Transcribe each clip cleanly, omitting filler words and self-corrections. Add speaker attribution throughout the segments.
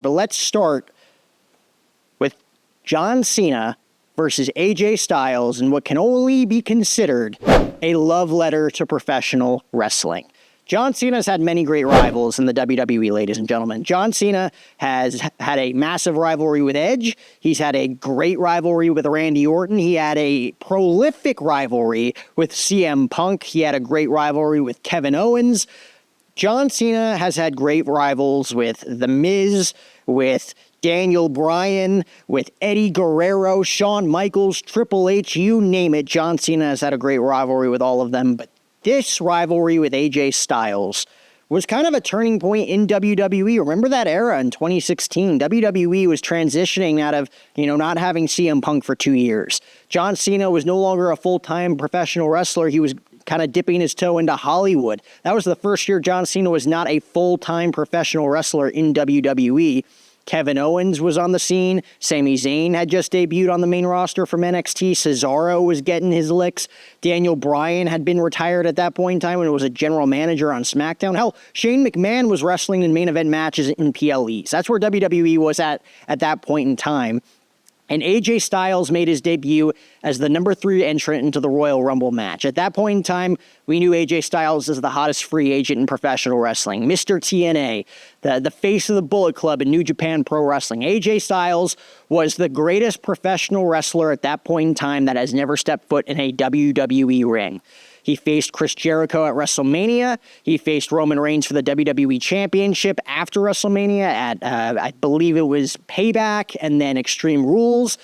Speaker 1: But let's start with John Cena versus AJ Styles and what can only be considered a love letter to professional wrestling. John Cena's had many great rivals in the WWE, ladies and gentlemen. John Cena has had a massive rivalry with Edge. He's had a great rivalry with Randy Orton. He had a prolific rivalry with CM Punk. He had a great rivalry with Kevin Owens. John Cena has had great rivals with The Miz, with Daniel Bryan, with Eddie Guerrero, Shawn Michaels, Triple H, you name it. John Cena has had a great rivalry with all of them, but this rivalry with AJ Styles was kind of a turning point in WWE. Remember that era in 2016? WWE was transitioning out of, not having CM Punk for 2 years. John Cena was no longer a full-time professional wrestler. He was kind of dipping his toe into Hollywood. That was the first year John Cena was not a full-time professional wrestler in WWE. Kevin Owens was on the scene. Sami Zayn had just debuted on the main roster from NXT. Cesaro was getting his licks. Daniel Bryan had been retired at that point in time when it was a general manager on SmackDown. Hell, Shane McMahon was wrestling in main event matches in PLEs. That's where WWE was at that point in time. And AJ Styles made his debut as the number 3 entrant into the Royal Rumble match. At that point in time, we knew AJ Styles as the hottest free agent in professional wrestling. Mr. TNA, the face of the Bullet Club in New Japan Pro Wrestling. AJ Styles was the greatest professional wrestler at that point in time that has never stepped foot in a WWE ring. He faced Chris Jericho at WrestleMania. He faced Roman Reigns for the WWE Championship after WrestleMania at, I believe it was Payback and then Extreme Rules.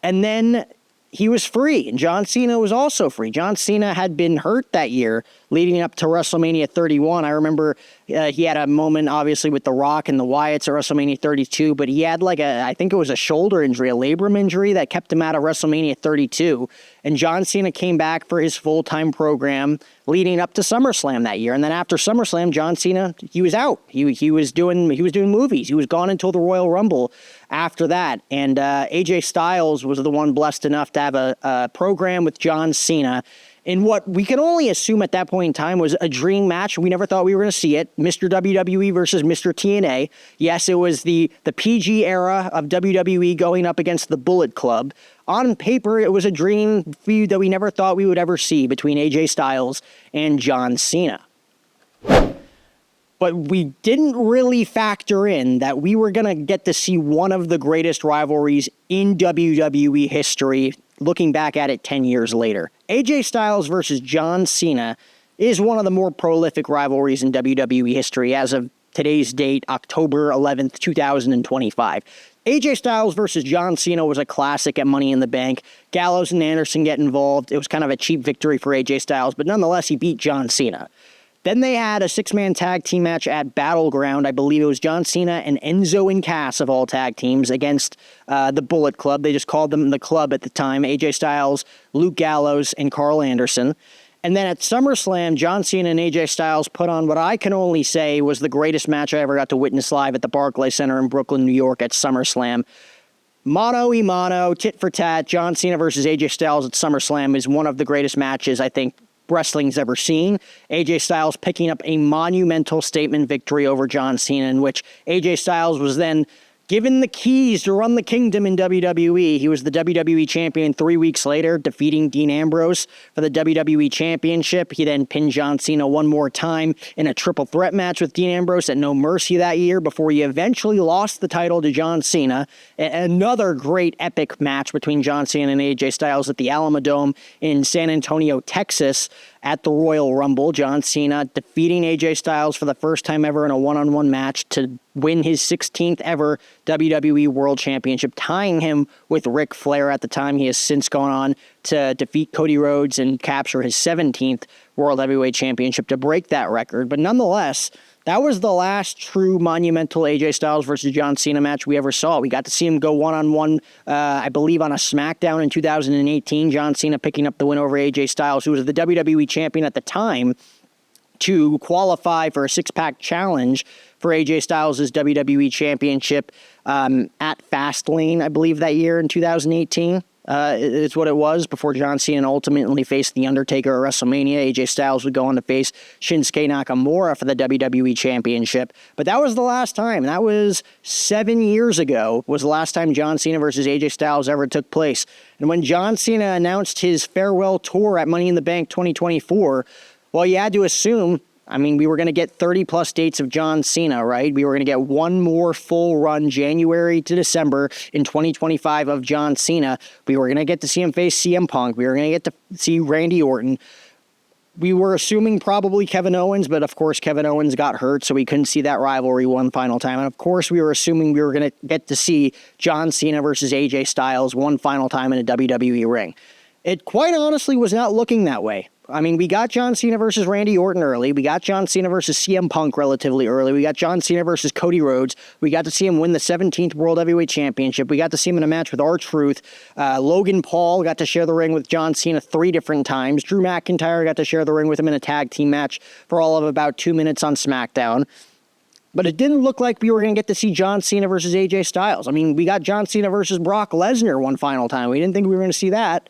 Speaker 1: And then he was free, and John Cena was also free. John Cena had been hurt that year leading up to WrestleMania 31. I remember he had a moment, obviously, with The Rock and the Wyatts at WrestleMania 32, but he had I think it was a shoulder injury, a labrum injury that kept him out of WrestleMania 32. And John Cena came back for his full-time program leading up to SummerSlam that year. And then after SummerSlam, John Cena, he was out. He was doing movies. He was gone until the Royal Rumble after that. And AJ Styles was the one blessed enough to have a program with John Cena in what we can only assume at that point in time was a dream match. We never thought we were going to see it. Mr. WWE versus Mr. TNA. Yes, it was the PG era of WWE going up against the Bullet Club. On paper, it was a dream feud that we never thought we would ever see between AJ Styles and John Cena. But we didn't really factor in that we were going to get to see one of the greatest rivalries in WWE history, looking back at it 10 years later. AJ Styles versus John Cena is one of the more prolific rivalries in WWE history as of today's date, October 11th, 2025. AJ Styles versus John Cena was a classic at Money in the Bank. Gallows and Anderson get involved. It was kind of a cheap victory for AJ Styles, but nonetheless, he beat John Cena. Then they had a 6-man tag team match at Battleground. I believe it was John Cena and Enzo and Cass of all tag teams against the Bullet Club. They just called them the Club at the time. AJ Styles, Luke Gallows, and Carl Anderson. And then at SummerSlam, John Cena and AJ Styles put on what I can only say was the greatest match I ever got to witness live at the Barclays Center in Brooklyn, New York at SummerSlam. Mano y mano, tit for tat, John Cena versus AJ Styles at SummerSlam is one of the greatest matches I think wrestling's ever seen. AJ Styles picking up a monumental statement victory over John Cena, in which AJ Styles was then given the keys to run the kingdom in WWE. He was the WWE champion 3 weeks later, defeating Dean Ambrose for the WWE championship. He then pinned John Cena one more time in a triple threat match with Dean Ambrose at No Mercy that year before he eventually lost the title to John Cena. Another great epic match between John Cena and AJ Styles at the Alamodome in San Antonio, Texas, at the Royal Rumble. John Cena defeating AJ Styles for the first time ever in a one-on-one match to win his 16th ever WWE World Championship, tying him with Ric Flair at the time. He has since gone on to defeat Cody Rhodes and capture his 17th World Heavyweight Championship to break that record. But nonetheless, that was the last true monumental AJ Styles versus John Cena match we ever saw. We got to see him go one-on-one, I believe, on a SmackDown in 2018. John Cena picking up the win over AJ Styles, who was the WWE champion at the time, to qualify for a six-pack challenge for AJ Styles' WWE championship at Fastlane, I believe, that year in 2018. It's what it was before John Cena ultimately faced The Undertaker at WrestleMania. AJ Styles would go on to face Shinsuke Nakamura for the WWE Championship. But that was the last time. That was 7 years ago, was the last time John Cena versus AJ Styles ever took place. And when John Cena announced his farewell tour at Money in the Bank 2024, well, you had to assume, I mean, we were going to get 30-plus dates of John Cena, right? We were going to get one more full run, January to December in 2025 of John Cena. We were going to get to see him face CM Punk. We were going to get to see Randy Orton. We were assuming probably Kevin Owens, but of course Kevin Owens got hurt, so we couldn't see that rivalry one final time. And of course we were assuming we were going to get to see John Cena versus AJ Styles one final time in a WWE ring. It quite honestly was not looking that way. I mean, we got John Cena versus Randy Orton early. We got John Cena versus CM Punk relatively early. We got John Cena versus Cody Rhodes. We got to see him win the 17th World Heavyweight Championship. We got to see him in a match with R-Truth. Logan Paul got to share the ring with John Cena 3 different times. Drew McIntyre got to share the ring with him in a tag team match for all of about 2 minutes on SmackDown. But it didn't look like we were going to get to see John Cena versus AJ Styles. I mean, we got John Cena versus Brock Lesnar one final time. We didn't think we were going to see that.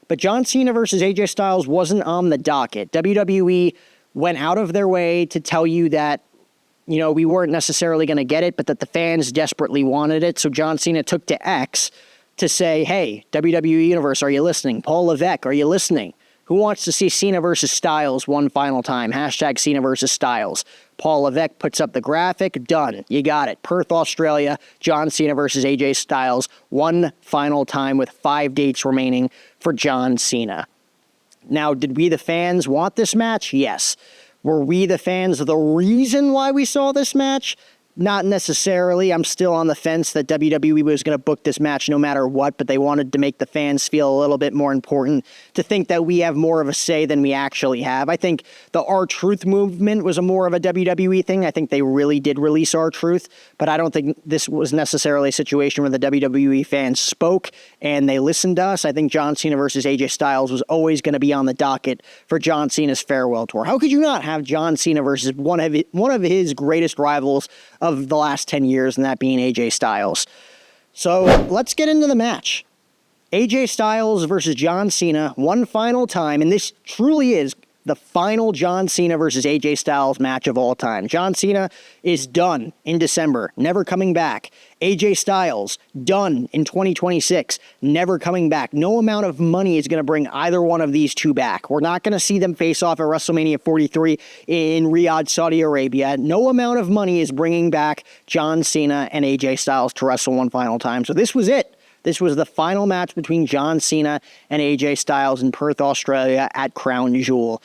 Speaker 1: But John Cena versus AJ Styles wasn't on the docket. WWE went out of their way to tell you that, you know, we weren't necessarily going to get it, but that the fans desperately wanted it. So John Cena took to X to say, hey, WWE Universe, are you listening? Paul Levesque, are you listening? Who wants to see Cena versus Styles one final time? Hashtag Cena versus Styles. Paul Levesque puts up the graphic. Done. You got it. Perth, Australia. John Cena versus AJ Styles. One final time with 5 dates remaining for John Cena. Now, did we the fans want this match? Yes. Were we the fans the reason why we saw this match? Not necessarily. I'm still on the fence that WWE was going to book this match no matter what, but they wanted to make the fans feel a little bit more important, to think that we have more of a say than we actually have. I think the R-Truth movement was a more of a WWE thing. I think they really did release R-Truth, but I don't think this was necessarily a situation where the WWE fans spoke and they listened to us. I think John Cena versus AJ Styles was always going to be on the docket for John Cena's farewell tour. How could you not have John Cena versus one of his greatest rivals of the last 10 years, and that being AJ Styles? So let's get into the match. AJ Styles versus John Cena one final time, and this truly is the final John Cena versus AJ Styles match of all time. John Cena is done in December, never coming back. AJ Styles, done in 2026, never coming back. No amount of money is going to bring either one of these two back. We're not going to see them face off at WrestleMania 43 in Riyadh, Saudi Arabia. No amount of money is bringing back John Cena and AJ Styles to wrestle one final time. So this was it. This was the final match between John Cena and AJ Styles in Perth, Australia at Crown Jewel.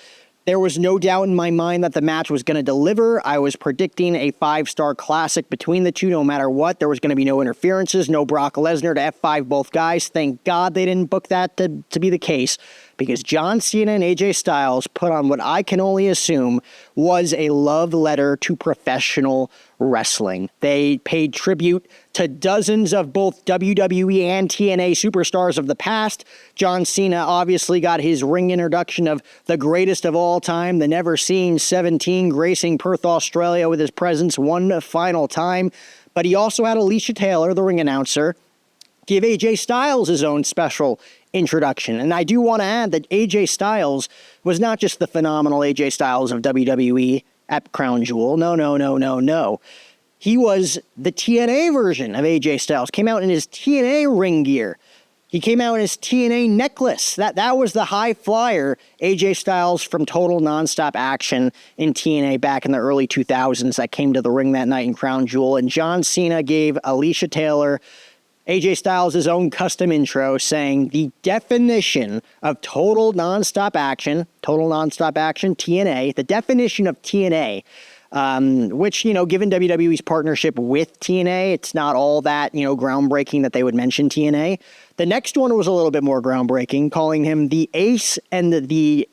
Speaker 1: There was no doubt in my mind that the match was going to deliver. I was predicting a 5-star classic between the two no matter what. There was going to be no interferences, no Brock Lesnar to F5 both guys. Thank God they didn't book that to be the case, because John Cena and AJ Styles put on what I can only assume was a love letter to professional wrestling. They paid tribute to dozens of both WWE and TNA superstars of the past. John Cena obviously got his ring introduction of the greatest of all time, the never-seen 17, gracing Perth, Australia with his presence one final time. But he also had Alicia Taylor, the ring announcer, give AJ Styles his own special introduction. And I do want to add that AJ Styles was not just the phenomenal AJ Styles of WWE at Crown Jewel. No. He was the TNA version of AJ Styles. Came out in his TNA ring gear. He came out in his TNA necklace. That was the high flyer AJ Styles from Total Nonstop Action in TNA back in the early 2000s that came to the ring that night in Crown Jewel. And John Cena gave Alicia Taylor, AJ Styles, his own custom intro, saying the definition of Total Nonstop Action, TNA, the definition of TNA, which, you know, given WWE's partnership with TNA, it's not all that, you know, groundbreaking that they would mention TNA. The next one was a little bit more groundbreaking, calling him the ace and the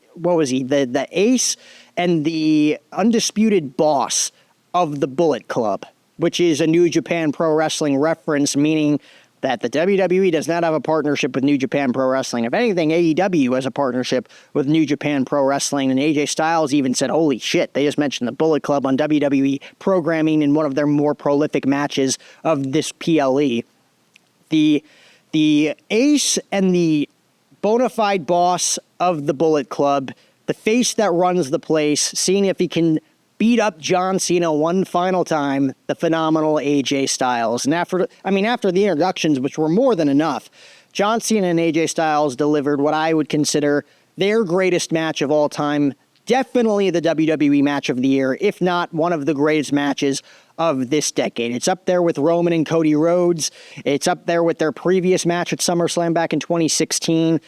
Speaker 1: ace and the undisputed boss of the Bullet Club, which is a New Japan Pro Wrestling reference, meaning that the WWE does not have a partnership with New Japan Pro Wrestling. If anything, AEW has a partnership with New Japan Pro Wrestling, and AJ Styles even said, holy shit, they just mentioned the Bullet Club on WWE programming in one of their more prolific matches of this PLE. The the ace and the bona fide boss of the Bullet Club, the face that runs the place, seeing if he can beat up John Cena one final time, the phenomenal AJ Styles. And after the introductions, which were more than enough, John Cena and AJ Styles delivered what I would consider their greatest match of all time. Definitely the WWE match of the year, if not one of the greatest matches of this decade. It's up there with Roman and Cody Rhodes. It's up there with their previous match at SummerSlam back in 2016.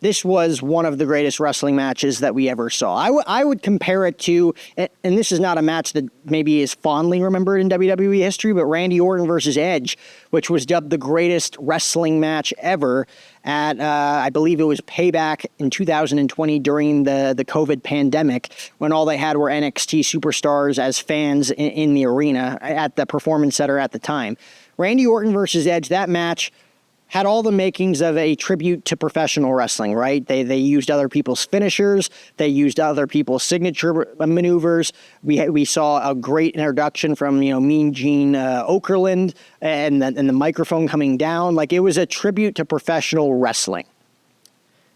Speaker 1: This was one of the greatest wrestling matches that we ever saw. I would compare it to, and this is not a match that maybe is fondly remembered in WWE history, but Randy Orton versus Edge, which was dubbed the greatest wrestling match ever at, I believe it was Payback in 2020 during the COVID pandemic, when all they had were NXT superstars as fans in the arena at the Performance Center at the time. Randy Orton versus Edge, that match had all the makings of a tribute to professional wrestling, right? They used other people's finishers. They used other people's signature maneuvers. We saw a great introduction from, Mean Gene Okerlund and the microphone coming down. Like, it was a tribute to professional wrestling.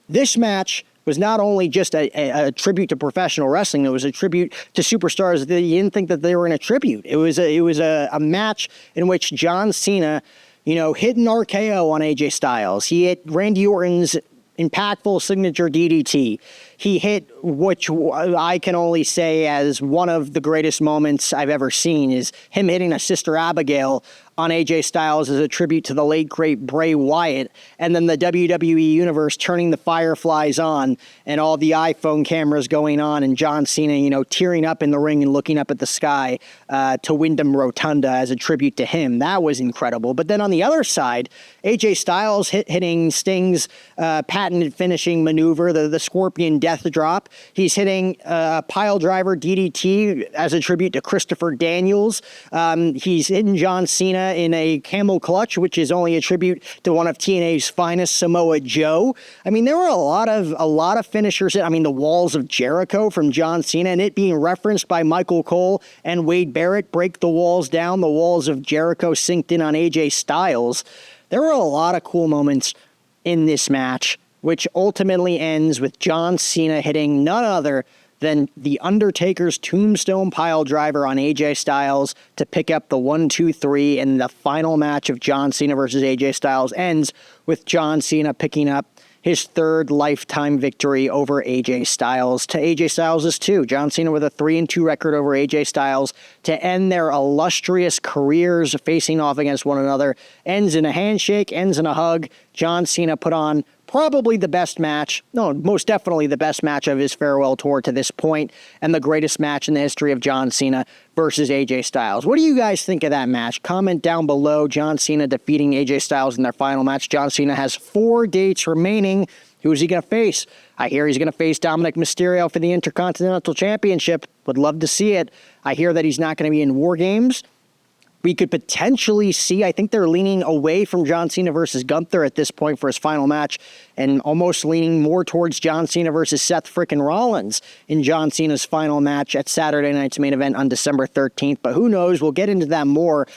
Speaker 1: This match was not only just a tribute to professional wrestling, it was a tribute to superstars that you didn't think that they were in a tribute. It was a match in which John Cena hit an RKO on AJ Styles. He hit Randy Orton's impactful signature DDT. He hit, which I can only say as one of the greatest moments I've ever seen, is him hitting a Sister Abigail on AJ Styles as a tribute to the late, great Bray Wyatt, and then the WWE Universe turning the fireflies on and all the iPhone cameras going on, and John Cena, tearing up in the ring and looking up at the sky to Wyndham Rotunda as a tribute to him. That was incredible. But then on the other side, AJ Styles hitting Sting's patented finishing maneuver, the Scorpion Death Drop. He's hitting Pile Driver DDT as a tribute to Christopher Daniels. He's hitting John Cena in a camel clutch, which is only a tribute to one of TNA's finest, Samoa Joe. I mean, there were a lot of finishers. I mean, the Walls of Jericho from John Cena, and it being referenced by Michael Cole and Wade Barrett, break the walls down. The Walls of Jericho synced in on AJ Styles. There were a lot of cool moments in this match, which ultimately ends with John Cena hitting none other than The Undertaker's Tombstone Pile Driver on AJ Styles to pick up the 1-2-3, and the final match of John Cena versus AJ Styles ends with John Cena picking up his third lifetime victory over AJ Styles to AJ Styles' 2. John Cena with a 3-2 record over AJ Styles to end their illustrious careers facing off against one another. Ends in a handshake, ends in a hug. John Cena put on probably the best match, no, most definitely the best match of his farewell tour to this point, and the greatest match in the history of John Cena versus AJ Styles. What do you guys think of that match? Comment down below. John Cena defeating AJ Styles in their final match. John Cena has 4 dates remaining. Who is he going to face? I hear he's going to face Dominic Mysterio for the Intercontinental Championship. Would love to see it. I hear that he's not going to be in War Games. We could potentially see, I think they're leaning away from John Cena versus Gunther at this point for his final match, and almost leaning more towards John Cena versus Seth frickin' Rollins in John Cena's final match at Saturday night's main event on December 13th. But who knows? We'll get into that more